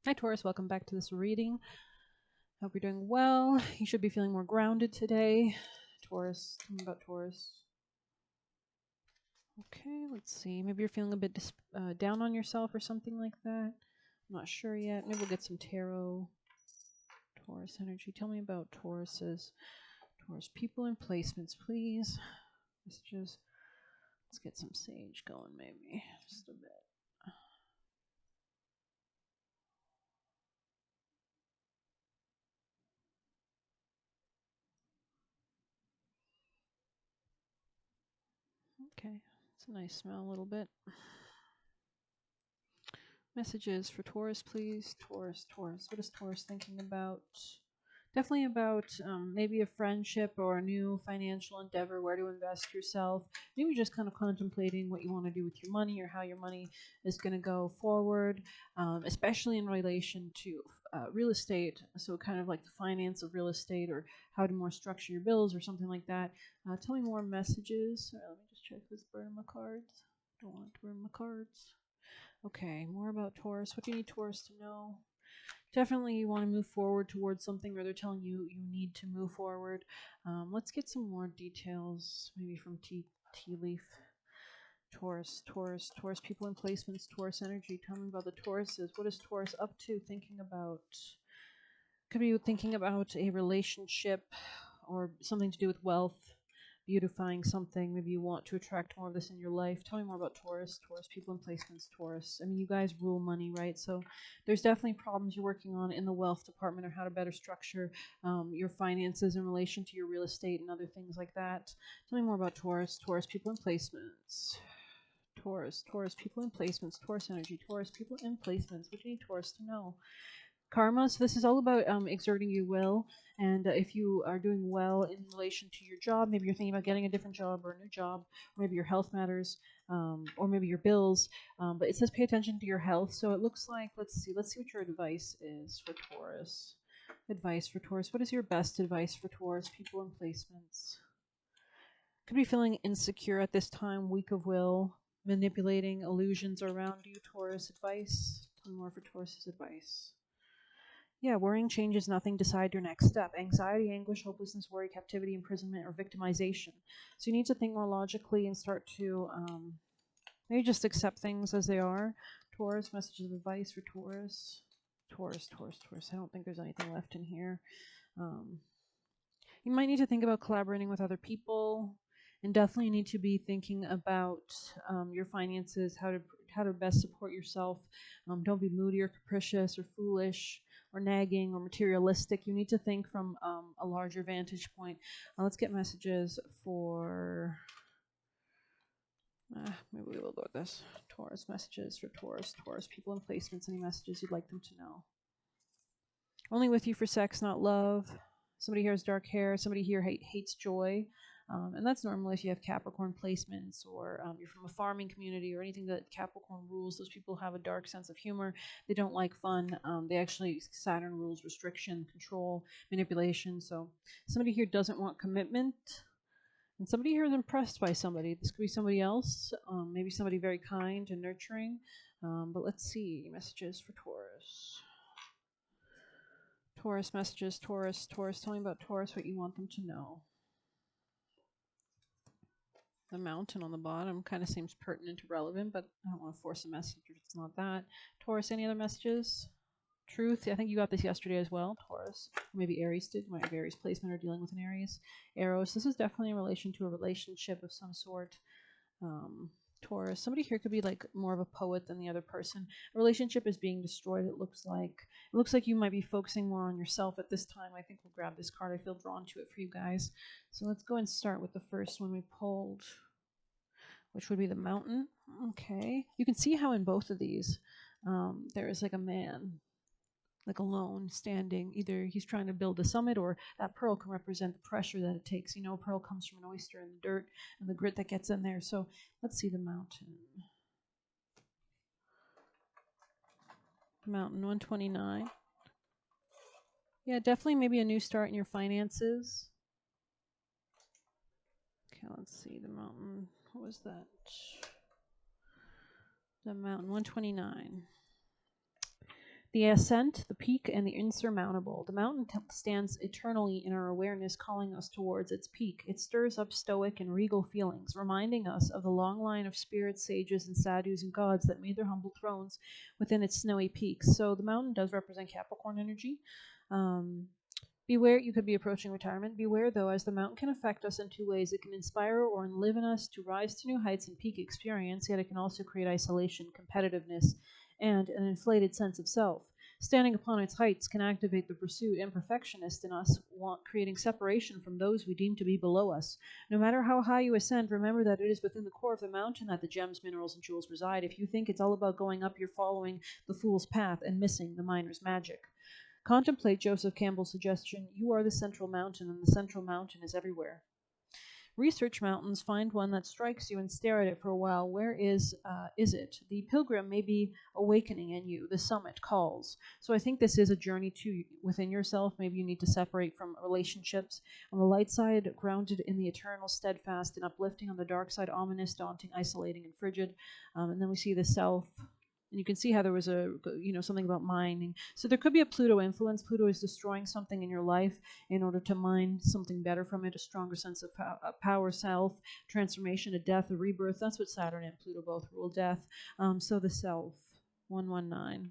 Hi Taurus, welcome back to this reading. Hope you're doing well. You should be feeling more grounded today. Taurus, tell me about Taurus. Okay, let's see. Maybe you're feeling a bit down on yourself or something like that. I'm not sure yet. Maybe we'll get some tarot. Taurus energy. Tell me about Taurus's. Taurus people and placements, please. Messages. Let's get some sage going, maybe. Just a bit. Okay, it's a nice smell a little bit. Messages for Taurus, please. Taurus. What is Taurus thinking about? Definitely about maybe a friendship or a new financial endeavor, where to invest yourself. Maybe just kind of contemplating what you want to do with your money or how your money is going to go forward, especially in relation to real estate. So, kind of like the finance of real estate or how to more structure your bills or something like that. Tell me more messages. All right, let me just check this. Burn my cards. Don't want to burn my cards. Okay, more about Taurus. What do you need Taurus to know? Definitely you want to move forward towards something, or they're telling you you need to move forward. Let's get some more details, maybe from tea leaf. Taurus people in placements, Taurus energy. Tell me about the Tauruses. What is Taurus up to, thinking about? Could be thinking about a relationship or something to do with wealth, beautifying something. Maybe you want to attract more of this in your life. Tell me more about Taurus people and placements, Taurus. I mean, you guys rule money, right? So there's definitely problems you're working on in the wealth department, or how to better structure your finances in relation to your real estate and other things like that. Tell me more about Taurus people and placements. Taurus people and placements, Taurus energy, Taurus people and placements. What do you need Taurus to know? Karma. So this is all about exerting your will, and if you are doing well in relation to your job, maybe you're thinking about getting a different job or a new job, or maybe your health matters, or maybe your bills. But it says pay attention to your health. So it looks like, let's see what your advice is for Taurus. Advice for Taurus. What is your best advice for Taurus people and placements? Could be feeling insecure at this time, weak of will, manipulating illusions around you. Taurus advice. Tell me more for Taurus's advice. Yeah, worrying changes nothing. Decide your next step. Anxiety, anguish, hopelessness, worry, captivity, imprisonment, or victimization. So you need to think more logically and start to maybe just accept things as they are. Taurus, messages of advice for Taurus. Taurus. I don't think there's anything left in here. Um, you might need to think about collaborating with other people, and definitely need to be thinking about your finances, how to best support yourself. Don't be moody or capricious or foolish or nagging or materialistic. You need to think from a larger vantage point. Let's get messages for. Maybe we will go with this. Taurus messages for Taurus people in placements. Any messages you'd like them to know? Only with you for sex, not love. Somebody here has dark hair. Somebody here hates joy. And that's normal if you have Capricorn placements, or you're from a farming community or anything that Capricorn rules. Those people have a dark sense of humor. They don't like fun. They actually, Saturn rules restriction, control, manipulation. So somebody here doesn't want commitment. And somebody here is impressed by somebody. This could be somebody else, maybe somebody very kind and nurturing. But let's see, messages for Taurus. Taurus messages, Taurus. Tell me about Taurus, what you want them to know. The mountain on the bottom kind of seems pertinent, relevant, but I don't want to force a message if it's not that. Taurus, any other messages? Truth. I think you got this yesterday as well, Taurus. Or maybe Aries did. You might have Aries placement or dealing with an Aries. Eros. This is definitely in relation to a relationship of some sort. Taurus. Somebody here could be like more of a poet than the other person. A relationship is being destroyed. It looks like you might be focusing more on yourself at this time. I think we'll grab this card. I feel drawn to it for you guys. So let's go and start with the first one we pulled, which would be the mountain. Okay. You can see how in both of these there is like a man, like alone, standing. Either he's trying to build a summit, or that pearl can represent the pressure that it takes. You know, a pearl comes from an oyster and the dirt and the grit that gets in there. So let's see the mountain. Mountain 129. Yeah, definitely maybe a new start in your finances. Okay, let's see the mountain. What was that? The mountain 129. The ascent, the peak, and the insurmountable. The mountain stands eternally in our awareness, calling us towards its peak. It stirs up stoic and regal feelings, reminding us of the long line of spirits, sages, and sadhus and gods that made their humble thrones within its snowy peaks. So the mountain does represent Capricorn energy. Beware, you could be approaching retirement. Beware, though, as the mountain can affect us in two ways. It can inspire or enliven us to rise to new heights and peak experience, yet it can also create isolation, competitiveness, and an inflated sense of self. Standing upon its heights can activate the pursuit and perfectionist in us, creating separation from those we deem to be below us. No matter how high you ascend, remember that it is within the core of the mountain that the gems, minerals, and jewels reside. If you think it's all about going up, you're following the fool's path and missing the miner's magic. Contemplate Joseph Campbell's suggestion, you are the central mountain, and the central mountain is everywhere. Research mountains, find one that strikes you and stare at it for a while. Where is it? The pilgrim may be awakening in you. The summit calls. So I think this is a journey to within yourself. Maybe you need to separate from relationships. On the light side, grounded in the eternal, steadfast, and uplifting. On the dark side, ominous, daunting, isolating, and frigid. And then we see the self. And you can see how there was something about mining. So there could be a Pluto influence. Pluto is destroying something in your life in order to mine something better from it, a stronger sense of power, self, transformation, a death, a rebirth. That's what Saturn and Pluto both rule, death. So the self, 119.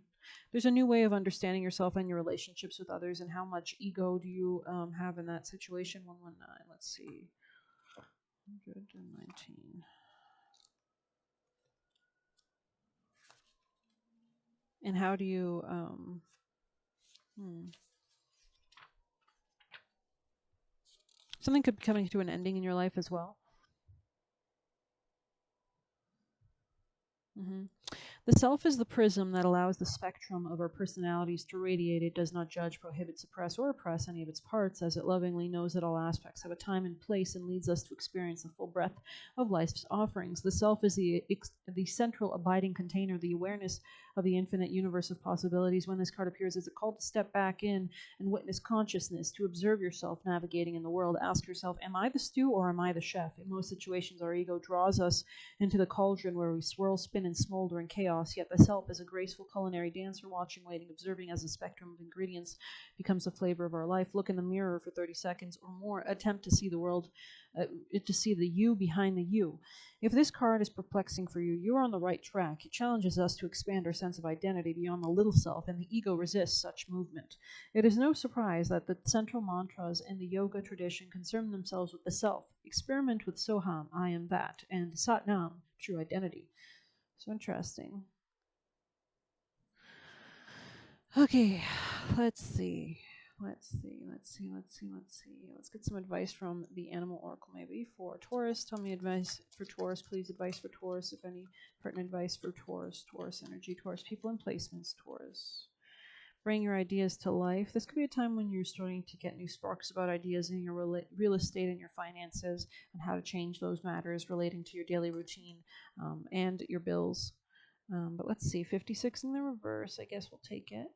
There's a new way of understanding yourself and your relationships with others, and how much ego do you have in that situation, 119. Let's see. 119. And how do you something could be coming to an ending in your life as well. The self is the prism that allows the spectrum of our personalities to radiate. It does not judge, prohibit, suppress, or oppress any of its parts, as it lovingly knows that all aspects have a time and place and leads us to experience the full breadth of life's offerings. The self is the central abiding container, the awareness of the infinite universe of possibilities. When this card appears, it's a call to step back in and witness consciousness, to observe yourself navigating in the world. Ask yourself, am I the stew or am I the chef? In most situations, our ego draws us into the cauldron where we swirl, spin, and smolder in chaos. Yet the self is a graceful culinary dancer, watching, waiting, observing as the spectrum of ingredients becomes the flavor of our life. Look in the mirror for 30 seconds or more. Attempt to see the world, to see the you behind the you. If this card is perplexing for you, you're on the right track. It challenges us to expand our sense of identity beyond the little self, and the ego resists such movement. It is no surprise that the central mantras in the yoga tradition concern themselves with the self. Experiment with Soham, I am that, and Satnam, true identity. So interesting. Okay, let's see. Let's get some advice from the Animal Oracle, maybe, for Taurus. Tell me advice for Taurus, please. Advice for Taurus, if any pertinent advice for Taurus. Taurus energy, Taurus people and placements, Taurus. Bring your ideas to life. This could be a time when you're starting to get new sparks about ideas in your real estate and your finances, and how to change those matters relating to your daily routine and your bills. But let's see, 56 in the reverse. I guess we'll take it.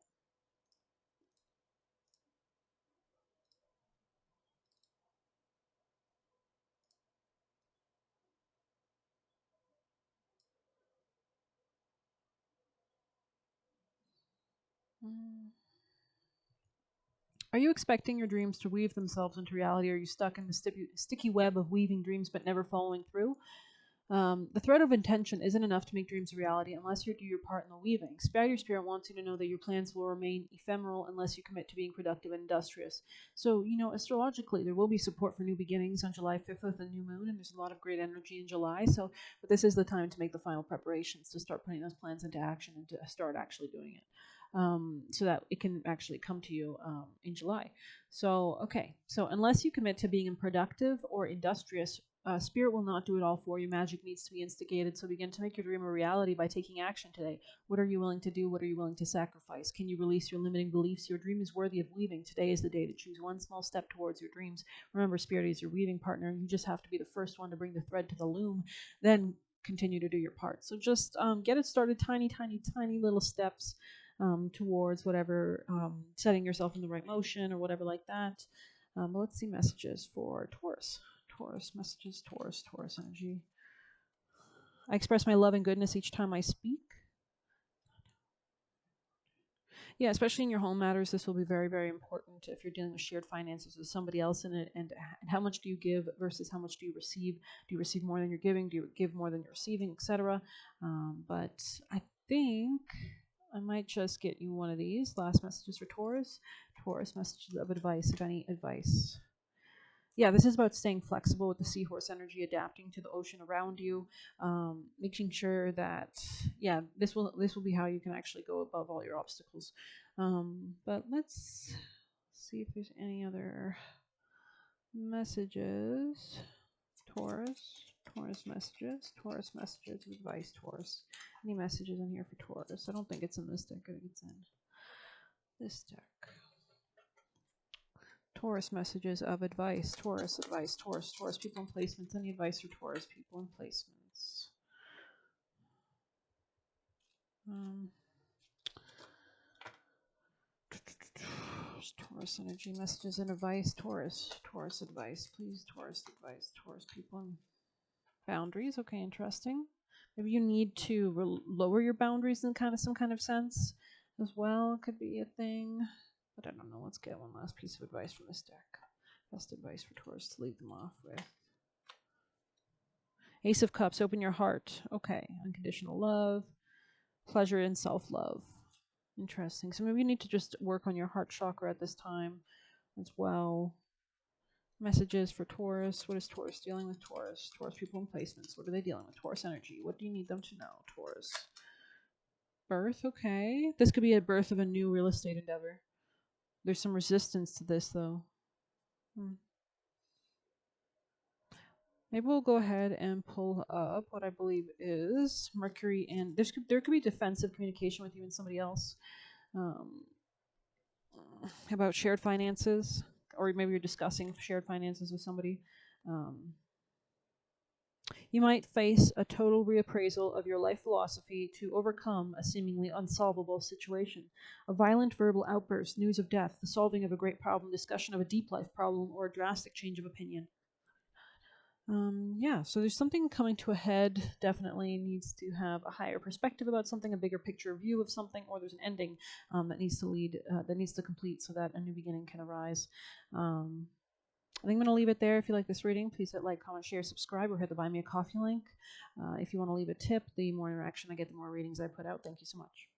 Are you expecting your dreams to weave themselves into reality? Or are you stuck in the sticky web of weaving dreams but never following through? The thread of intention isn't enough to make dreams a reality unless you do your part in the weaving. Spider Spirit wants you to know that your plans will remain ephemeral unless you commit to being productive and industrious. So, astrologically, there will be support for new beginnings on July 5th with the new moon, and there's a lot of great energy in July. But this is the time to make the final preparations, to start putting those plans into action and to start actually doing it. So that it can actually come to you in July. So, okay. So, unless you commit to being productive or industrious, Spirit will not do it all for you. Magic needs to be instigated. So begin to make your dream a reality by taking action today. What are you willing to do? What are you willing to sacrifice? Can you release your limiting beliefs? Your dream is worthy of weaving. Today is the day to choose one small step towards your dreams. Remember, Spirit is your weaving partner. You just have to be the first one to bring the thread to the loom. Then continue to do your part. So just get it started. Tiny, tiny, tiny little steps towards whatever, setting yourself in the right motion or whatever like that. But let's see messages for Taurus. Taurus messages, Taurus energy. I express my love and goodness each time I speak. Yeah, especially in your home matters, this will be very, very important if you're dealing with shared finances with somebody else in it. And how much do you give versus how much do you receive? Do you receive more than you're giving? Do you give more than you're receiving, etc.? But I think I might just get you one of these last messages for Taurus. Taurus messages of advice, if any advice. Yeah, this is about staying flexible with the seahorse energy, adapting to the ocean around you, making sure that this will be how you can actually go above all your obstacles. But let's see if there's any other messages. Taurus messages, Taurus messages of advice, Taurus. Any messages in here for Taurus? I don't think it's in this deck. I think it's in this deck. Taurus messages of advice, Taurus advice, Taurus people in placements. Any advice for Taurus people in placements? Taurus energy messages and advice, Taurus advice, please, Taurus advice, Taurus people in boundaries. Okay, interesting. Maybe you need to lower your boundaries in some kind of sense as well. Could be a thing, but I don't know. Let's get one last piece of advice from this deck. Best advice for Taurus to leave them off with. Ace of Cups, open your heart. Okay, unconditional love, pleasure, and self-love. Interesting. So maybe you need to just work on your heart chakra at this time as well. Messages for Taurus. What is Taurus dealing with? Taurus people in placements. What are they dealing with? Taurus energy. What do you need them to know? Taurus. Birth, okay. This could be a birth of a new real estate endeavor. There's some resistance to this, though. Maybe we'll go ahead and pull up what I believe is Mercury, and there could be defensive communication with you and somebody else about shared finances, or maybe you're discussing shared finances with somebody. You might face a total reappraisal of your life philosophy to overcome a seemingly unsolvable situation. A violent verbal outburst, news of death, the solving of a great problem, discussion of a deep life problem, or a drastic change of opinion. Yeah, so there's something coming to a head, definitely needs to have a higher perspective about something, a bigger picture view of something, or there's an ending that needs to complete so that a new beginning can arise. I think I'm going to leave it there. If you like this reading, please hit like, comment, share, subscribe, or hit the Buy Me a Coffee link. If you want to leave a tip, the more interaction I get, the more readings I put out. Thank you so much.